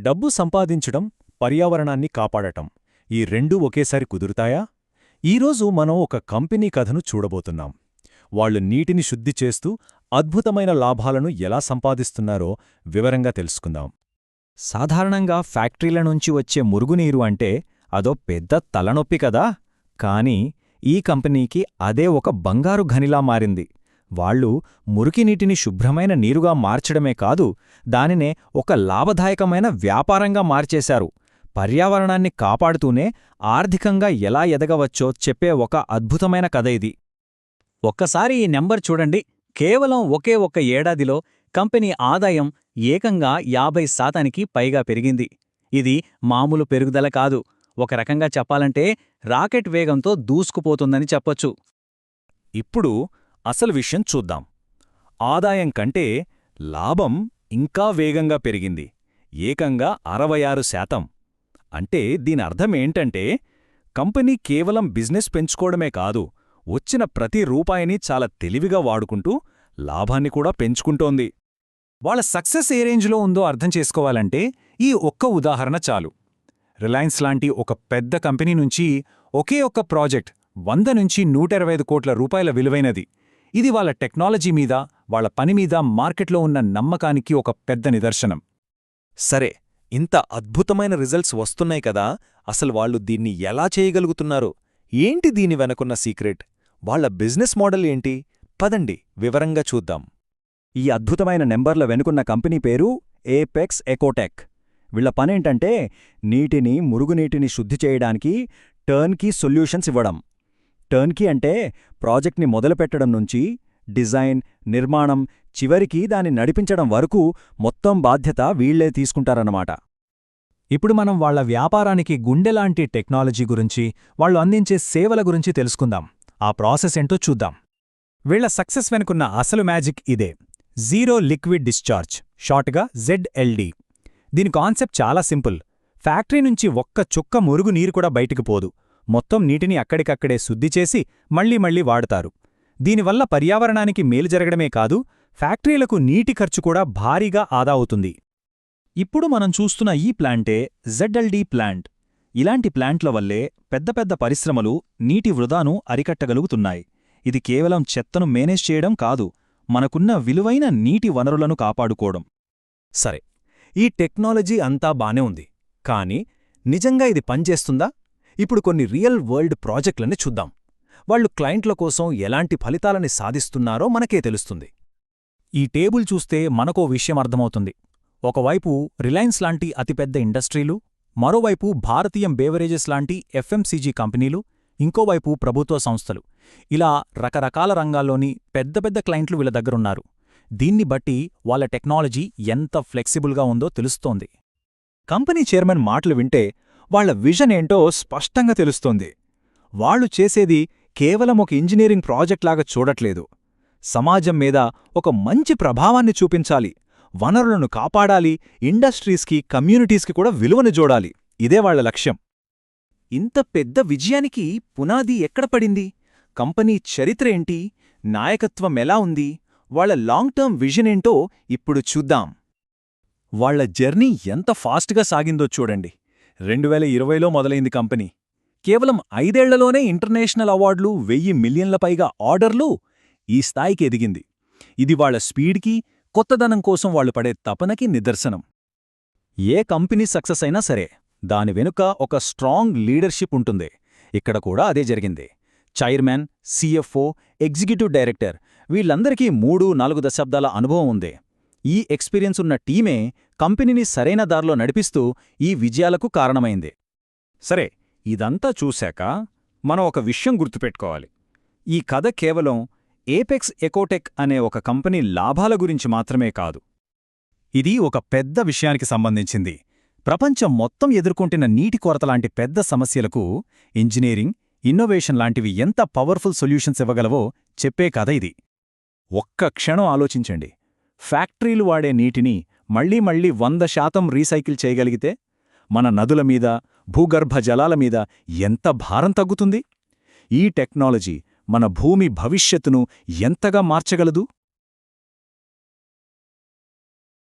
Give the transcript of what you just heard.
డబ్బు సంపాదించడం, పర్యావరణాన్ని కాపాడటం ఈ రెండూ ఒకేసారి కుదురుతాయా? ఈరోజు మనం ఒక కంపెనీ కథను చూడబోతున్నాం. వాళ్లు నీటిని శుద్ధి చేస్తూ అద్భుతమైన లాభాలను ఎలా సంపాదిస్తున్నారో వివరంగా తెలుసుకుందాం. సాధారణంగా ఫ్యాక్టరీల నుంచి వచ్చే మురుగునీరు అంటే అదో పెద్ద తలనొప్పి కదా. కానీ ఈ కంపెనీకి అదే ఒక బంగారు ఘనిలా మారింది. వాళ్లు మురికినీటిని శుభ్రమైన నీరుగా మార్చడమే కాదు, దానినే ఒక లాభదాయకమైన వ్యాపారంగా మార్చేశారు. పర్యావరణాన్ని కాపాడుతూనే ఆర్థికంగా ఎలా ఎదగవచ్చో చెప్పే ఒక అద్భుతమైన కథ ఇది. ఒక్కసారి ఈ నెంబర్ చూడండి. కేవలం ఒకే ఒక్క ఏడాదిలో కంపెనీ ఆదాయం ఏకంగా 50% పైగా పెరిగింది. ఇది మామూలు పెరుగుదల కాదు, ఒక రకంగా చెప్పాలంటే రాకెట్ వేగంతో దూసుకుపోతుందని చెప్పొచ్చు. ఇప్పుడు అసలు విషయం చూద్దాం. ఆదాయం కంటే లాభం ఇంకా వేగంగా పెరిగింది, ఏకంగా 66%. అంటే దీనర్థమేంటంటే కంపెనీ కేవలం బిజినెస్ పెంచుకోవడమే కాదు, వచ్చిన ప్రతి రూపాయిని చాలా తెలివిగా వాడుకుంటూ లాభాన్ని కూడా పెంచుకుంటోంది. వాళ్ళ సక్సెస్ ఏ రేంజ్లో ఉందో అర్థం చేసుకోవాలంటే ఈ ఒక్క ఉదాహరణ చాలు. రిలయన్స్ లాంటి ఒక పెద్ద కంపెనీ నుంచి ఒకే ఒక్క ప్రాజెక్ట్ 100 నుంచి 125 కోట్ల రూపాయల విలువైనది. ఇది వాళ్ళ టెక్నాలజీ మీద, వాళ్ళ పని మీద మార్కెట్లో ఉన్న నమ్మకానికి ఒక పెద్ద నిదర్శనం. సరే, ఇంత అద్భుతమైన రిజల్ట్స్ వస్తున్నాయి కదా, అసలు వాళ్ళు దీన్ని ఎలా చేయగలుగుతున్నారు? ఏంటి దీని వెనకున్న సీక్రెట్? వాళ్ల బిజినెస్ మోడల్ ఏంటి? పదండి వివరంగా చూద్దాం. ఈ అద్భుతమైన నెంబర్ల వెనుకున్న కంపెనీ పేరు ఏపెక్స్ ఎకోటెక్. వీళ్ల పనేంటంటే మురుగునీటిని శుద్ధి చేయడానికి టర్న్కీ సొల్యూషన్స్ ఇవ్వడం. టర్న్కీ అంటే ప్రాజెక్ట్ని మొదలుపెట్టడం నుంచి డిజైన్, నిర్మాణం, చివరికి దాన్ని నడిపించడం వరకు మొత్తం బాధ్యత వీళ్లే తీసుకుంటారన్నమాట. ఇప్పుడు మనం వాళ్ల వ్యాపారానికి గుండెలాంటి టెక్నాలజీ గురించి, వాళ్లు అందించే సేవల గురించి తెలుసుకుందాం. ఆ ప్రాసెస్ ఏంటో చూద్దాం. వీళ్ల సక్సెస్ వెనుకున్న అసలు మ్యాజిక్ ఇదే: జీరో లిక్విడ్ డిశ్చార్జ్, షార్ట్గా ZLD. దీని కాన్సెప్ట్ చాలా సింపుల్. ఫ్యాక్టరీ నుంచి ఒక్క చుక్క మురుగు నీరు కూడా బయటికి పోదు. మొత్తం నీటిని అక్కడికక్కడే శుద్ధి చేసి మళ్లీ వాడతారు. దీనివల్ల పర్యావరణానికి మేలు జరగడమే కాదు, ఫ్యాక్టరీలకు నీటి ఖర్చు కూడా భారీగా ఆదా అవుతుంది. ఇప్పుడు మనం చూస్తున్న ఈ ప్లాంటే ZLD ప్లాంట్. ఇలాంటి ప్లాంట్ల వల్లే పెద్ద పెద్ద పరిశ్రమలు నీటి వృధాను అరికట్టగలుగుతున్నాయి. ఇది కేవలం చెత్తను మేనేజ్ చేయడం కాదు, మనకున్న విలువైన నీటి వనరులను కాపాడుకోవడం. సరే, ఈ టెక్నాలజీ అంతా బానే ఉంది, కానీ నిజంగా ఇది పనిచేస్తుందా? ఇప్పుడు కొన్ని రియల్ వరల్డ్ ప్రాజెక్టులని చూద్దాం. వాళ్లు క్లయింట్ల కోసం ఎలాంటి ఫలితాలని సాధిస్తున్నారో మనకే తెలుస్తుంది. ఈ టేబుల్ చూస్తే మనకో విషయం అర్థమవుతుంది. ఒకవైపు రిలయన్స్ లాంటి అతిపెద్ద ఇండస్ట్రీలు, మరోవైపు భారతీయం బేవరేజెస్ లాంటి FMCG కంపెనీలు, ఇంకోవైపు ప్రభుత్వ సంస్థలు. ఇలా రకరకాల రంగాల్లోని పెద్ద పెద్ద క్లయింట్లు వీళ్ళ దగ్గరున్నారు. దీన్ని బట్టి వాళ్ళ టెక్నాలజీ ఎంత ఫ్లెక్సిబుల్గా ఉందో తెలుస్తోంది. కంపెనీ చైర్మన్ మాటలు వింటే వాళ్ల విజన్ ఏంటో స్పష్టంగా తెలుస్తోంది. వాళ్లు చేసేది కేవలం ఒక ఇంజనీరింగ్ ప్రాజెక్ట్లాగా చూడట్లేదు. సమాజం మీద ఒక మంచి ప్రభావాన్ని చూపించాలి, వనరులను కాపాడాలి, ఇండస్ట్రీస్కి, కమ్యూనిటీస్కి కూడా విలువను జోడాలి. ఇదే వాళ్ల లక్ష్యం. ఇంత పెద్ద విజయానికి పునాది ఎక్కడ పడింది? కంపెనీ చరిత్ర ఏంటి? నాయకత్వం ఎలా ఉంది? వాళ్ల లాంగ్ టర్మ్ విజన్ ఏంటో ఇప్పుడు చూద్దాం. వాళ్ల జర్నీ ఎంత ఫాస్ట్గా సాగిందో చూడండి. 2020లో మొదలైంది కంపెనీ. కేవలం 5 ఏళ్లలోనే ఇంటర్నేషనల్ అవార్డులు, 1000 మిలియన్ల పైగా ఆర్డర్లు. ఈ స్థాయికి ఎదిగింది. ఇది వాళ్ల స్పీడ్కి, కొత్తదనం కోసం వాళ్లు పడే తపనకి నిదర్శనం. ఏ కంపెనీ సక్సెస్ అయినా సరే, దాని వెనుక ఒక స్ట్రాంగ్ లీడర్షిప్ ఉంటుంది. ఇక్కడ కూడా అదే జరిగింది. చైర్మన్, CFO, ఎగ్జిక్యూటివ్ డైరెక్టర్ వీళ్లందరికీ 3-4 దశాబ్దాల అనుభవం ఉంది. ఈ ఎక్స్పీరియన్స్ ఉన్న టీమే కంపెనీని సరైన దారిలో నడిపిస్తూ ఈ విజయాలకు కారణమైంది. సరే, ఇదంతా చూశాక మనం ఒక విషయం గుర్తుపెట్టుకోవాలి. ఈ కథ కేవలం ఏపెక్స్ ఎకోటెక్ అనే ఒక కంపెనీ లాభాల గురించి మాత్రమే కాదు. ఇది ఒక పెద్ద విషయానికి సంబంధించింది. ప్రపంచం మొత్తం ఎదుర్కొంటున్న నీటి కొరతలాంటి పెద్ద సమస్యలకు ఇంజనీరింగ్, ఇన్నోవేషన్ లాంటివి ఎంత పవర్ఫుల్ సొల్యూషన్స్ ఇవ్వగలవో చెప్పే కథ ఇది. ఒక్క క్షణం ఆలోచించండి. ఫ్యాక్టరీలు వాడే నీటిని మళ్లీ 100% రీసైకిల్ చేయగలిగితే మన నదుల మీద, భూగర్భ జలాల మీద ఎంత భారం తగ్గుతుంది? ఈ టెక్నాలజీ మన భూమి భవిష్యత్తును ఎంతగా మార్చగలదు?